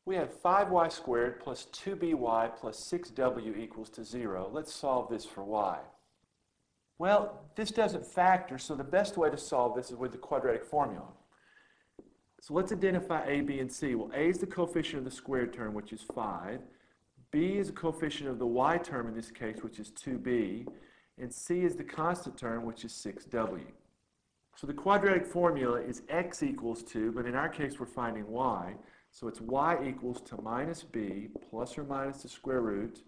We have 5y squared plus 2by plus 6w equals to 0. Let's solve this for y. Well, this doesn't factor, so the best way to solve this is with the quadratic formula. So let's identify a, b, and c. Well, a is the coefficient of the squared term, which is 5. B is the coefficient of the y term in this case, which is 2b. And c is the constant term, which is 6w. So the quadratic formula is x equals 2, but in our case we're finding y. So it's y equals to minus b plus or minus the square root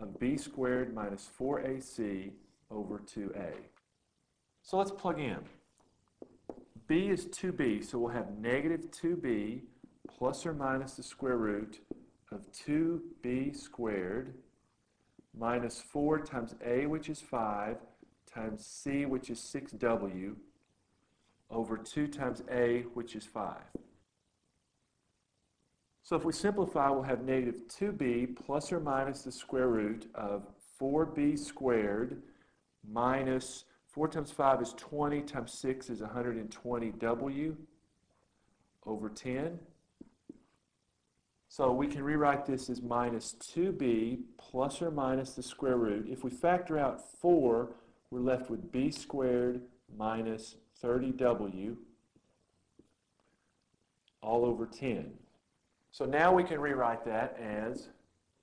of b squared minus 4ac over 2a. So let's plug in. b is 2b, so we'll have negative 2b plus or minus the square root of 2b squared minus 4 times a, which is 5, times c, which is 6w, over 2 times a, which is 5. So if we simplify, we'll have negative 2b plus or minus the square root of 4b squared minus 4 times 5 is 20 times 6 is 120w over 10. So we can rewrite this as minus 2b plus or minus the square root. If we factor out 4, we're left with b squared minus 30w all over 10. So now we can rewrite that as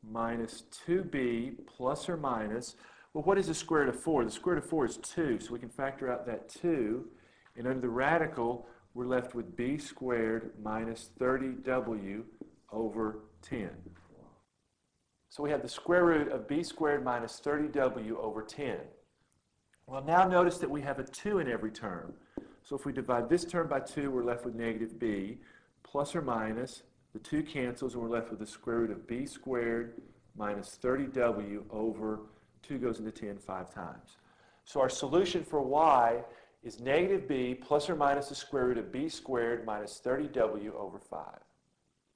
minus 2b plus or minus, well, what is the square root of 4? The square root of 4 is 2, so we can factor out that 2. And under the radical, we're left with b squared minus 30w over 10. So we have the square root of b squared minus 30w over 10. Well, now notice that we have a 2 in every term. So if we divide this term by 2, we're left with negative b plus or minus. The 2 cancels, and we're left with the square root of b squared minus 30w over 2 goes into 10 5 times. So our solution for y is negative b plus or minus the square root of b squared minus 30w over 5.